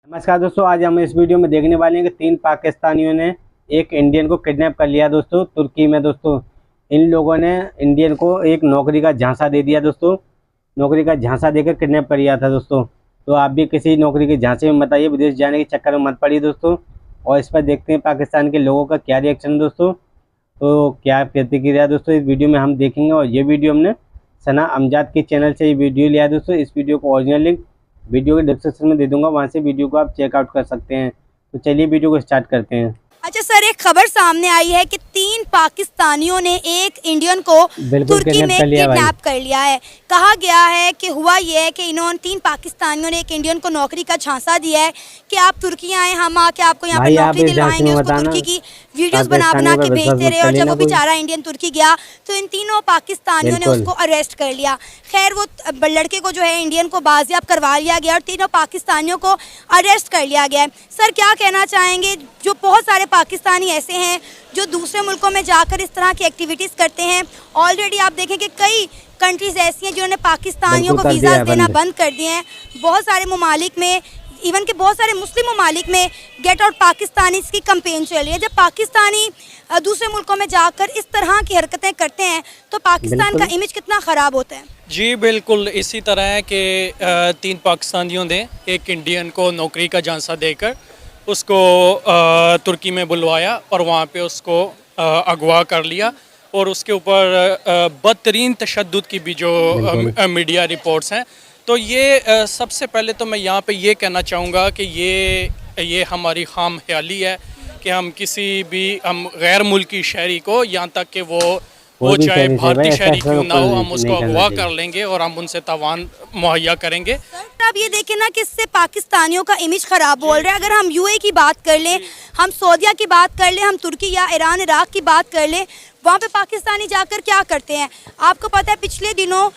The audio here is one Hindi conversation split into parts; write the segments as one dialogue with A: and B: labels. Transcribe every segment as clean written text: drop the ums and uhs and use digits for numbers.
A: नमस्कार दोस्तों, आज हम इस वीडियो में देखने वाले हैं कि 3 पाकिस्तानियों ने एक इंडियन को किडनैप कर लिया दोस्तों तुर्की में। दोस्तों इन लोगों ने इंडियन को एक नौकरी का झांसा दे दिया दोस्तों, नौकरी का झांसा देकर किडनैप कर लिया था दोस्तों। तो आप भी किसी नौकरी के झांसे में बताइए, विदेश जाने के चक्कर में मत पड़िए दोस्तों। और इस पर देखते हैं पाकिस्तान के लोगों का क्या रिएक्शन दोस्तों, तो क्या प्रतिक्रिया दोस्तों इस वीडियो में हम देखेंगे। और ये वीडियो हमने सना अमजाद के चैनल से ये वीडियो लिया दोस्तों। इस वीडियो को ओरिजिनल लिंक वीडियो के डिस्क्रिप्शन में दे दूंगा, वहां से वीडियो को आप चेकआउट कर सकते हैं। तो चलिए वीडियो को स्टार्ट करते हैं।
B: अच्छा सर, एक खबर सामने आई है कि 3 पाकिस्तानियों ने एक इंडियन को तुर्की में किडनैप कर लिया है। कहा गया है कि हुआ ये है कि इन्होंने 3 पाकिस्तानियों ने एक इंडियन को नौकरी का झांसा दिया है कि आप तुर्की आए, हम आके आपको यहाँ पे नौकरी दिलवाएंगे। उसको तुर्की की वीडियोस बना के भेजते रहे और जब वो बेचारा इंडियन तुर्की गया तो इन तीनों पाकिस्तानियों ने उसको अरेस्ट कर लिया। खैर वो लड़के को जो है इंडियन को बाजियाब करवा लिया गया और तीनों पाकिस्तानियों को अरेस्ट कर लिया गया है। सर क्या कहना चाहेंगे, जो बहुत सारे पाकिस्तानी ऐसे हैं जो दूसरे मुल्कों में जाकर इस तरह की एक्टिविटीज़ करते हैं। ऑलरेडी आप देखें कि कई कंट्रीज़ ऐसी हैं जिन्होंने पाकिस्तानियों को वीज़ा देना बंद कर दिए हैं। बहुत सारे ममालिक में, इवन के बहुत सारे मुस्लिम ममालिक में गेट आउट पाकिस्तानी की कैंपेन चल रही है। जब पाकिस्तानी दूसरे मुल्कों में जाकर इस तरह की हरकतें करते हैं तो पाकिस्तान का इमेज कितना ख़राब होता है।
C: जी बिल्कुल इसी तरह है कि 3 पाकिस्तानियों ने एक इंडियन को नौकरी का झांसा देकर उसको तुर्की में बुलवाया और वहाँ पे उसको अगवा कर लिया और उसके ऊपर बदतरीन तशद्दुद की भी जो मीडिया रिपोर्ट्स हैं। तो ये सबसे पहले तो मैं यहाँ पे ये कहना चाहूँगा कि ये हमारी खाम ख्याली है कि हम किसी भी गैर मुल्की शहरी को, यहाँ तक कि वो चाहे भारतीय शहरी क्यों ना हो, हम उसको अगवा कर लेंगे और हम उनसे तावान मुहैया करेंगे।
B: सर आप ये देखें ना कि इससे पाकिस्तानियों का इमेज ख़राब बोल रहे हैं। अगर हम यूएई की बात कर लें, हम सऊदीया की बात कर लें, हम तुर्की या ईरान इराक की बात कर लें, वहाँ पे पाकिस्तानी जाकर क्या करते हैं। आपको पता है पिछले दिनों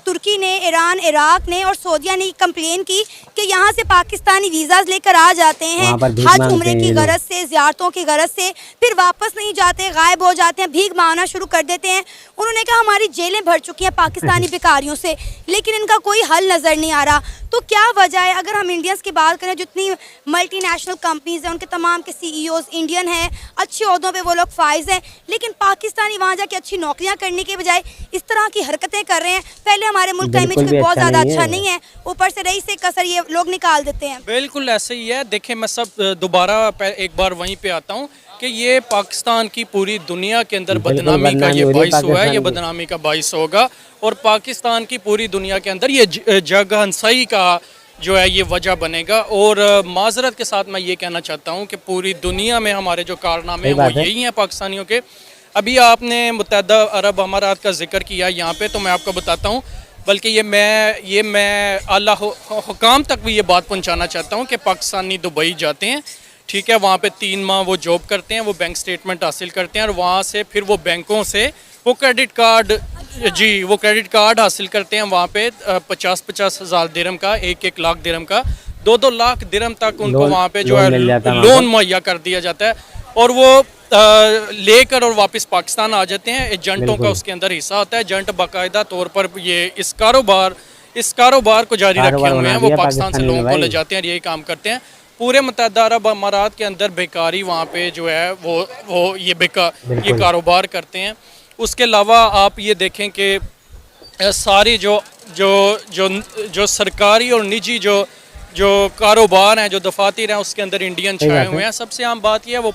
B: तुर्की ने, ईरान इराक ने और सऊदीया ने कंप्लेन की कि यहाँ से पाकिस्तानी वीज़ाज लेकर आ जाते हैं हज उम्रे की गरज से, ज़ियारतों की गरज से, फिर वापस नहीं जाते, गायब हो जाते हैं, भीख मांगना शुरू कर देते हैं। उन्होंने कहा हमारी जेलें भर चुकी हैं पाकिस्तानी भिखारियों से, लेकिन इनका कोई हल नज़र नहीं आ रहा। तो क्या वजह है? अगर हम इंडियंस की बात करें, जितनी मल्टीनेशनल कंपनीज़ हैं उनके तमाम के CEOs इंडियन हैं, अच्छे ओहदों पे वो लोग फाइज हैं, लेकिन पाकिस्तानी वहाँ जाके अच्छी नौकरियाँ करने के बजाय इस तरह की हरकतें कर रहे हैं। पहले हमारे मुल्क का इमेज भी बहुत ज़्यादा अच्छा नहीं है, ऊपर से रईस से कसर ये लोग निकाल देते हैं।
C: बिल्कुल ऐसे ही है। देखें मैं दोबारा एक बार वहीं पे आता हूँ कि ये पाकिस्तान की पूरी दुनिया के अंदर बदनामी का ये बाइस हुआ है, ये बदनामी का बाइस होगा और पाकिस्तान की पूरी दुनिया के अंदर ये जगहंसाई का जो है ये वजह बनेगा। और माजरत के साथ मैं ये कहना चाहता हूँ कि पूरी दुनिया में हमारे जो कारनामे हैं वो यही हैं पाकिस्तानियों के। अभी आपने मुत्तहदा अरब अमारात का जिक्र किया यहाँ पे, तो मैं आपको बताता हूँ, बल्कि ये मैं आला हुकाम तक भी ये बात पहुँचाना चाहता हूँ कि पाकिस्तानी दुबई जाते हैं, ठीक है, वहाँ पे 3 माह वो जॉब करते हैं, वो बैंक स्टेटमेंट हासिल करते हैं और वहाँ से फिर वो बैंकों से वो क्रेडिट कार्ड हासिल करते हैं। वहाँ पे 50-50 हज़ार दिरहम का, 1-1 लाख दिरहम का, 2-2 लाख दिरहम तक उनको वहाँ पे जो है लोन मुहैया कर दिया जाता है और वो लेकर और वापस पाकिस्तान आ जाते हैं। एजेंटों का उसके अंदर हिस्सा होता है। एजेंट बाकायदा तौर पर ये इस कारोबार को जारी रखे हुए हैं, वो पाकिस्तान से लोगों को ले जाते हैं और यही काम करते हैं। पूरे मुत्तहदा अरब अमारात के अंदर बेकारी वहाँ पे जो है वो ये कारोबार करते हैं। उसके अलावा आप ये देखें कि सारी जो सरकारी और निजी जो कारोबार हैं, जो दफातर हैं, उसके अंदर इंडियन छाए हुए हैं। सबसे आम बात यह है वो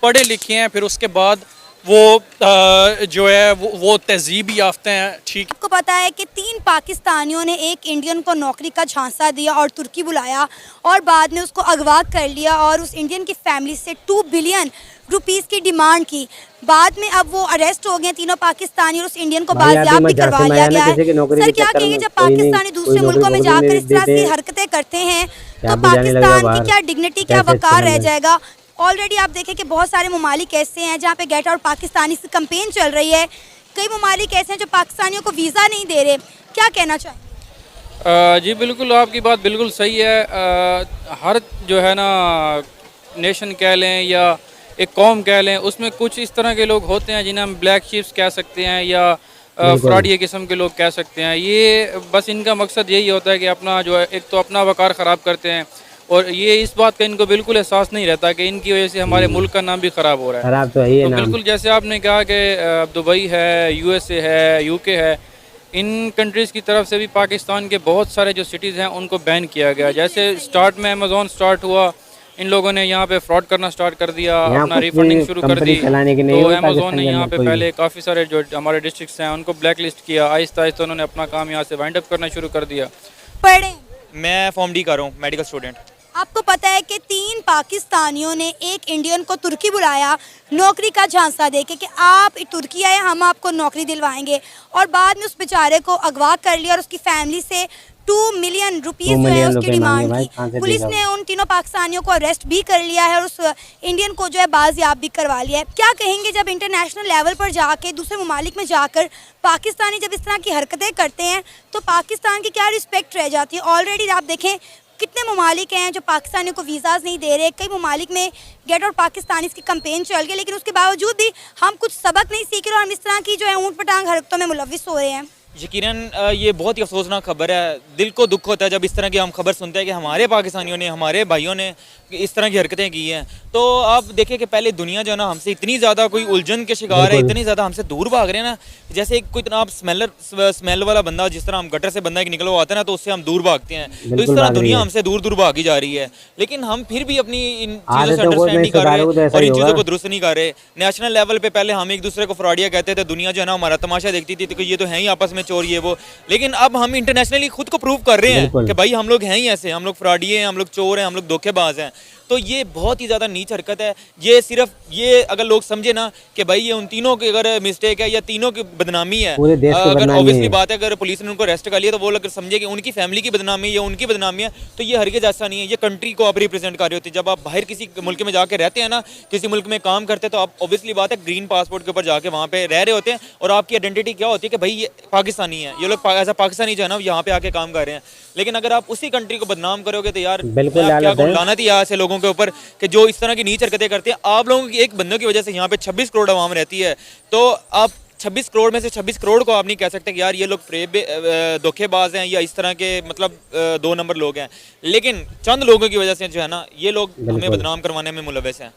C: पढ़े लिखे हैं, फिर उसके बाद वो जो है वो तहजीब याफ्ते हैं। ठीक,
B: आपको पता है कि 3 पाकिस्तानियों ने एक इंडियन को नौकरी का झांसा दिया और तुर्की बुलाया और बाद में उसको अगवा कर लिया और उस इंडियन की फैमिली से 2 बिलियन रुपीस की डिमांड की। बाद में अब वो अरेस्ट हो गए तीनों पाकिस्तानी और उस इंडियन को बाजियाब भी करवा लिया गया है। सर क्या कहेंगे, जब पाकिस्तानी दूसरे मुल्कों में जाकर इस तरह की हरकतें करते हैं तो पाकिस्तान की क्या डिग्निटी, क्या वकार रह जाएगा। ऑलरेडी आप देखें कि बहुत सारे ममालिक ऐसे हैं जहाँ पे गेट आउट पाकिस्तानी की कैंपेन चल रही है। कई ममालिक ऐसे हैं जो पाकिस्तानियों को वीज़ा नहीं दे रहे, क्या कहना चाहिए?
D: जी बिल्कुल, आपकी बात बिल्कुल सही है। हर जो है ना नेशन कह लें या एक कौम कह लें, उसमें कुछ इस तरह के लोग होते हैं जिन्हें हम ब्लैक शीप्स कह सकते हैं या फ्रॉडी किस्म के लोग कह सकते हैं। ये बस इनका मकसद यही होता है कि अपना जो है, एक तो अपना वकार ख़राब करते हैं, और ये इस बात का इनको बिल्कुल एहसास नहीं रहता कि इनकी वजह से हमारे मुल्क का नाम भी ख़राब हो रहा है।
A: खराब तो है ये
D: तो
A: नाम।
D: बिल्कुल जैसे आपने कहा कि दुबई है, यूएसए है, यूके है, इन कंट्रीज़ की तरफ से भी पाकिस्तान के बहुत सारे जो सिटीज़ हैं उनको बैन किया गया। जैसे स्टार्ट में अमेज़ॉन स्टार्ट हुआ, इन लोगों ने यहाँ पे फ्रॉड करना स्टार्ट कर दिया, अपना रिफंडिंग शुरू कर दी। तो अमेज़ॉन ने यहाँ पे पहले काफ़ी सारे जो हमारे डिस्ट्रिक्ट्स हैं उनको ब्लैक लिस्ट किया। आहिस्ता आहिस्ता उन्होंने अपना काम यहाँ से वाइंड अप करना शुरू कर दिया।
B: पढ़े
E: मैं फॉर्म डी कर रहा हूँ, मेडिकल स्टूडेंट।
B: आपको पता है कि 3 पाकिस्तानियों ने एक इंडियन को तुर्की बुलाया नौकरी का झांसा देके कि आप तुर्की आए, हम आपको नौकरी दिलवाएंगे, और बाद में उस बेचारे को अगवा कर लिया और उसकी फैमिली से 2 मिलियन रुपीस जो है उसकी डिमांड की। पुलिस ने उन तीनों पाकिस्तानियों को अरेस्ट भी कर लिया है और उस इंडियन को जो है बाजियाब भी करवा लिया है। क्या कहेंगे जब इंटरनेशनल लेवल पर जाके दूसरे ममालिक में जाकर पाकिस्तानी जब इस तरह की हरकतें करते हैं तो पाकिस्तान की क्या रिस्पेक्ट रह जाती है? ऑलरेडी आप देखें कितने ममालिक हैं जो पाकिस्तानियों को वीज़ाज़ नहीं दे रहे, कई ममालिक में गेट आउट पाकिस्तानी की कंपेन चल गई, लेकिन उसके बावजूद भी हम कुछ सबक नहीं सीख रहे और हम इस तरह की जो है ऊँट पटांग हरकतों में मुलविस हो रहे हैं।
E: यकीनन ये बहुत ही अफसोसनाक खबर है। दिल को दुख होता है जब इस तरह की हम खबर सुनते हैं कि हमारे पाकिस्तानियों ने, हमारे भाइयों ने इस तरह की हरकतें की हैं। तो आप देखिए कि पहले दुनिया जो है ना हमसे इतनी ज़्यादा कोई उलझन के शिकार है, इतनी ज़्यादा हमसे दूर भाग रहे हैं ना। जैसे कोई आप स्मेल वाला बंदा, जिस तरह हम गटर से बंदा एक निकला हुआ आता है ना, तो उससे हम दूर भागते हैं। तो इस तरह दुनिया हमसे दूर दूर भागी जा रही है, लेकिन हम फिर भी अपनी इन चीज़ों से अंडरस्टैंड नहीं कर रहे और इन चीज़ों को दुरुस्त नहीं कर रहे। नेशनल लेवल पे पहले हम एक दूसरे को फ्रॉडिया कहते थे, दुनिया जो है ना हमारा तमाशा देखती थी कि ये तो है ही आपस में चोर ये वो, लेकिन अब हम इंटरनेशनली खुद को प्रूव कर रहे हैं कि भाई हम लोग हैं ही ऐसे, हम लोग फ्रॉडिये हैं, हम लोग चोर हैं, हम लोग धोखेबाज हैं। तो ये बहुत ही ज़्यादा नीच हरकत है। ये सिर्फ ये अगर लोग समझे ना कि भाई ये उन तीनों की अगर मिस्टेक है या तीनों की बदनामी है, अगर ऑब्वियसली बात है अगर पुलिस ने उनको अरेस्ट कर लिया तो वो लोग समझे कि उनकी फैमिली की बदनामी या उनकी बदनामी है, तो ये हरगिज़ ऐसा नहीं है। ये कंट्री को आप रिप्रेजेंट कर रहे होते हैं। जब आप बाहर किसी मुल्क में जाके रहते हैं ना, किसी मुल्क में काम करते हैं, तो आप ऑब्वियसली बात है ग्रीन पासपोर्ट के ऊपर जाके वहाँ पे रह रहे होते हैं और आपकी आइडेंटिटी क्या होती है कि भाई ये पाकिस्तानी है, ये लोग एज अ पाकिस्तानी जो है ना यहाँ पे आके काम कर रहे हैं। लेकिन अगर आप उसी कंट्री को बदनाम करोगे तो यार क्या लानत ही ऐसे लोगों के ऊपर कि जो इस तरह की नीच हरकतें करते हैं। आप लोगों की एक बंदों की वजह से यहाँ पे 26 करोड़ आवाम रहती है, तो आप 26 करोड़ में से 26 करोड़ को आप नहीं कह सकते कि यार ये लोग धोखेबाज हैं या इस तरह के मतलब 2 नंबर लोग हैं। लेकिन चंद लोगों की वजह से जो है ना ये लोग हमें बदनाम करवाने में मुलविस हैं।